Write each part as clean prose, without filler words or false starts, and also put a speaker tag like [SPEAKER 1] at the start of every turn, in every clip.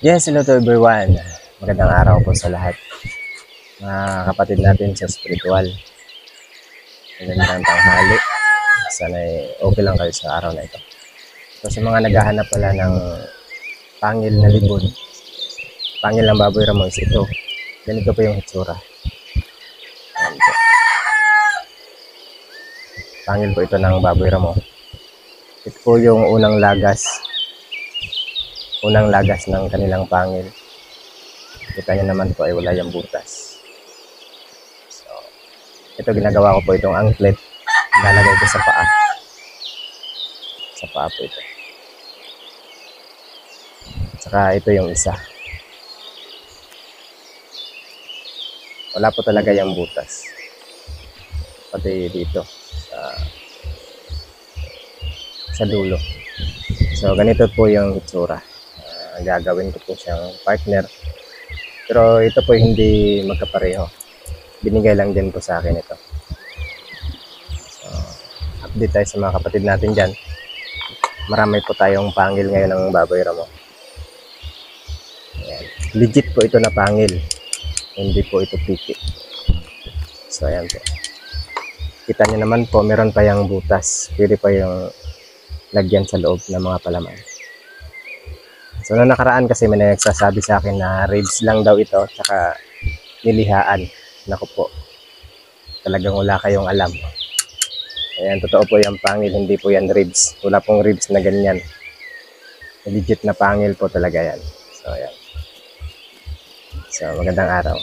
[SPEAKER 1] Yes, hello to everyone. Magandang araw po sa lahat. Mga kapatid natin sa spiritual. Magandang tanghali. Sana okay lang kayo sa araw na ito. So sa mga naghahanap pala ng pangil na libon, pangil ng baboy ramos ito. Ganito po yung hitsura. Ayan po. Pangil po ito ng baboy ramo. Ito po yung unang lagas ng kanilang pangil. Kita nyo naman po ay wala yung butas. So, ito ginagawa ko po itong anklet. Lalagay ko sa paa. Sa paa po ito. Saka ito yung isa. Wala po talaga yung butas. Pati dito. Sa dulo. So, ganito po yung itsura. Gagawin ko po siyang partner. Pero ito po hindi magkapareho. Binigay lang din po sa akin ito. So, update tayo sa mga kapatid natin dyan. Marami po tayong pangil ngayon ng baboy ramo. Ayan. Legit po ito na pangil. Hindi po ito piki. So, ayan po. Kita nyo naman po, meron pa yung butas. Pwede pa yung lagyan sa loob ng mga palaman. So, noong nakaraan kasi may nagsasabi sa akin na ribs lang daw ito, tsaka nilihaan. Naku po, talagang wala kayong alam. Ayan, totoo po yung pangil, hindi po yan ribs. Wala pong ribs na ganyan. Legit na pangil po talaga yan. So, ayan. So, magandang araw.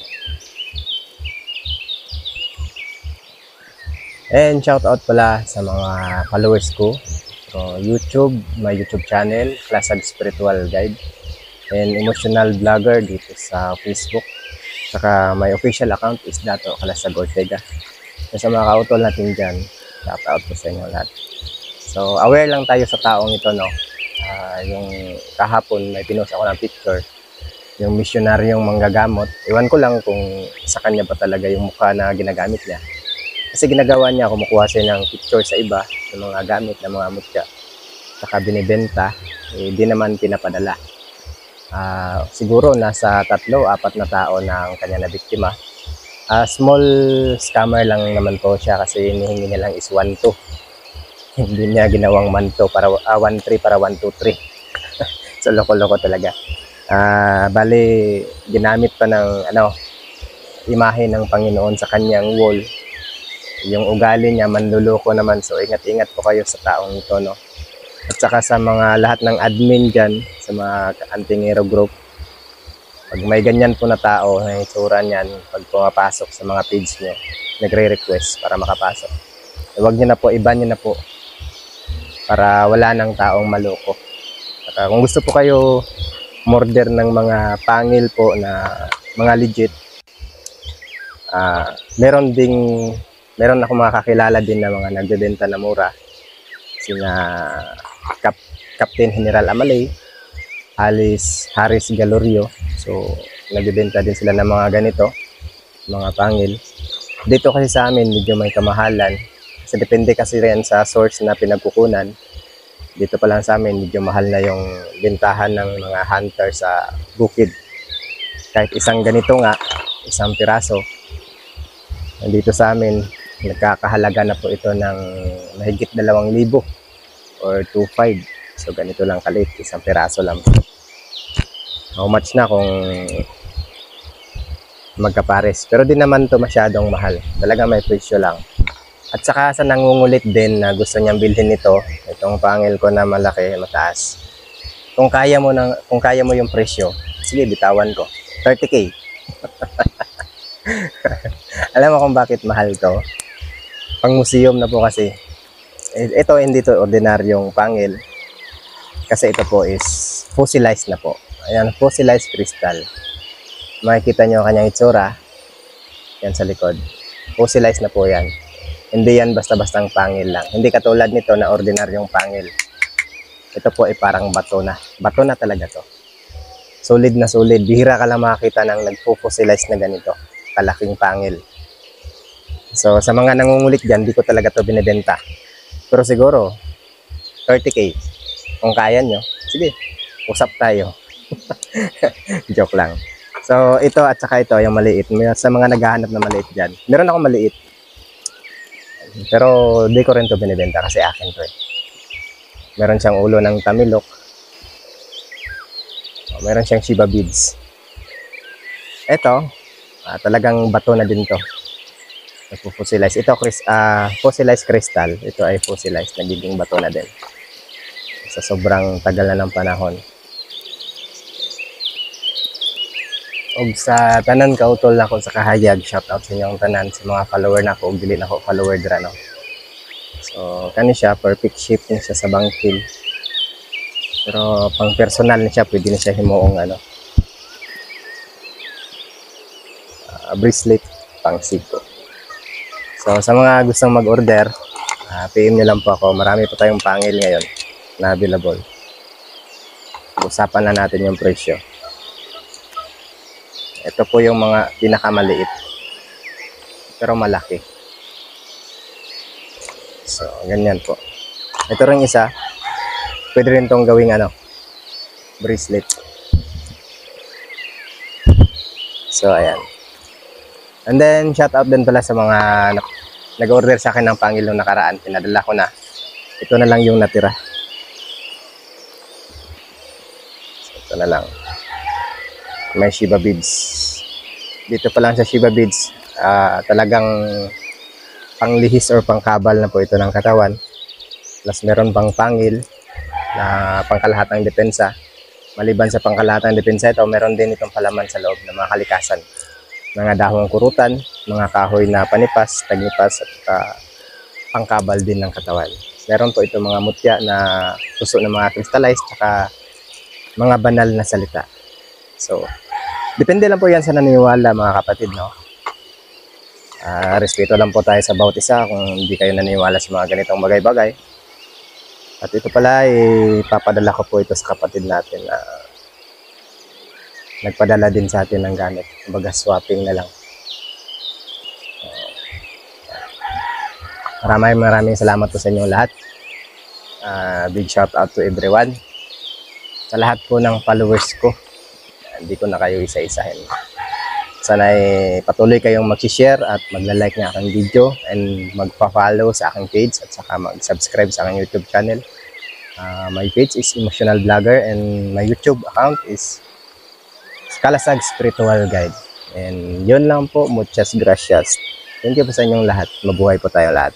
[SPEAKER 1] And shout out pala sa mga followers ko. So, YouTube, my YouTube channel, Klasag Spiritual Guide. And emotional vlogger dito sa Facebook. Saka my official account is Dato Kalasag Ortega. So, sa mga kautol natin dyan, shout out po sa inyo lahat. So, aware lang tayo sa taong ito, no? Yung kahapon, may pinost ako ng picture. Yung misyonaryong manggagamot. Iwan ko lang kung sa kanya ba talaga yung mukha na ginagamit niya. Kasi ginagawa niya, kumukuha siya ng picture sa iba, ng mga gamit, ng mga mutya. Saka binibenta, di naman pinapadala. Siguro nasa 3-4 na tao na ang kanya na biktima. Small scammer lang naman po siya kasi hinihingi niya lang is 1-2. Hindi niya ginawang 1-2 para 1-3 para 1-2-3. So loko-loko talaga. Bali, ginamit pa ng imahe ng Panginoon sa kanyang wall. Yung ugali niya, manluloko naman. So, ingat-ingat po kayo sa taong ito, no? At saka sa mga lahat ng admin dyan, sa mga antingero group, pag may ganyan po na tao, na itsura niyan, pag pumapasok sa mga page nyo, nagre-request para makapasok. Huwag nyo na po, iba nyo na po, para wala nang taong maloko. At kung gusto po kayo murder ng mga pangil po na mga legit, meron ako mga kakilala din na mga nagbebenta na mura. Sina Captain General Amalay, Haris Galorio. So, nagbebenta din sila ng mga ganito, mga pangil. Dito kasi sa amin, medyo may kamahalan. Kasi depende kasi rin sa source na pinagkukunan. Dito pa lang sa amin, medyo mahal na yung bentahan ng mga hunter sa bukid. Kahit isang ganito nga, isang piraso, dito sa amin, nagkakahalaga na po ito ng mahigit 2,000 or 2,500. So ganito lang kalit, isang piraso lang. How much na kung magkapares. Pero di naman to masyadong mahal. Talaga may presyo lang. At saka sa nangungulit din na gusto niyang bilhin ito, itong pangil ko na malaki, mataas. Kung kaya mo yung presyo, sige, bitawan ko. 30K. Alam mo kung bakit mahal to? Pang museum na po kasi. Ito hindi to ordinaryong pangil. Kasi ito po is fossilized na po. Ayan, fossilized crystal. Makikita nyo kanyang itsura. Yan sa likod. Fossilized na po yan. Hindi yan basta-bastang pangil lang. Hindi katulad nito na ordinaryong pangil. Ito po ay parang bato na. Bato na talaga to. Solid na solid. Bihira ka lang makakita ng nagpo-fossilize na ganito. Kalaking pangil. So, sa mga nangungulit dyan, di ko talaga to binibenta. Pero siguro, 30K. Kung kaya nyo, sige, usap tayo. Joke lang. So, ito at saka ito, yung maliit. Sa mga naghahanap na maliit dyan. Meron ako maliit. Pero, di ko rin to binibenta kasi akin to eh. Meron siyang ulo ng tamilok. Meron siyang Shiba beads. Ito, talagang bato na din to. Nagpo-fossilize. Ito, fossilized crystal. Ito ay fossilized. Nagiging bato na din. Sa sobrang tagal na ng panahon. Og sa tanan kautol ako sa kahayag, shout out sa inyong tanan sa mga follower na ako ug dili na ako follower dira no. So kani siya perfect shape ni siya sa bangkil. Pero pang personal ni siya pwede na siya himuong bracelet pang siko. So sa mga gustong mag-order, PM niyo lang po ako. Marami pa tayong pangil ngayon na available. Usapan na natin yung presyo. Ito po yung mga pinakamaliit. Pero malaki. So, ganyan po. Ito rin isa. Pwede rin itong gawing bracelet. So, ayan. And then, shout out din pala sa mga nag-order sa akin ng pangil nung nakaraan. Pinadala ko na. Ito na lang yung natira. So, ito na lang. May Shiba beads. Dito pa lang sa Shiba beads, talagang panglihis or pangkabal na po ito ng katawan. Plus meron pang pangil na pangkalahatang depensa. Maliban sa pangkalahatang depensa ito, meron din itong palaman sa loob ng mga kalikasan. Mga dahong kurutan, mga kahoy na panipas, tagnipas at pangkabal din ng katawan. Meron po itong mga mutya na puso ng mga crystallized at mga banal na salita. So, depende lang po yan sa naniniwala mga kapatid, no? Respeto lang po tayo sa bawat isa kung hindi kayo naniniwala sa mga ganitong bagay-bagay. At ito pala, papadala ko po ito sa kapatid natin na nagpadala din sa atin ng gamit. Kumbaga, swapping na lang. Maraming salamat po sa inyo lahat. Big shout out to everyone. Sa lahat po ng followers ko. Hindi ko na kayo isa-isahin. Sana patuloy kayong mag-share at magla-like ng aking video and magpa-follow sa aking page at saka mag-subscribe sa aking YouTube channel. My page is Emotional Vlogger and my YouTube account is Kalasag Spiritual Guide. And yun lang po. Muchas gracias. Thank you po sa inyong lahat. Mabuhay po tayo lahat.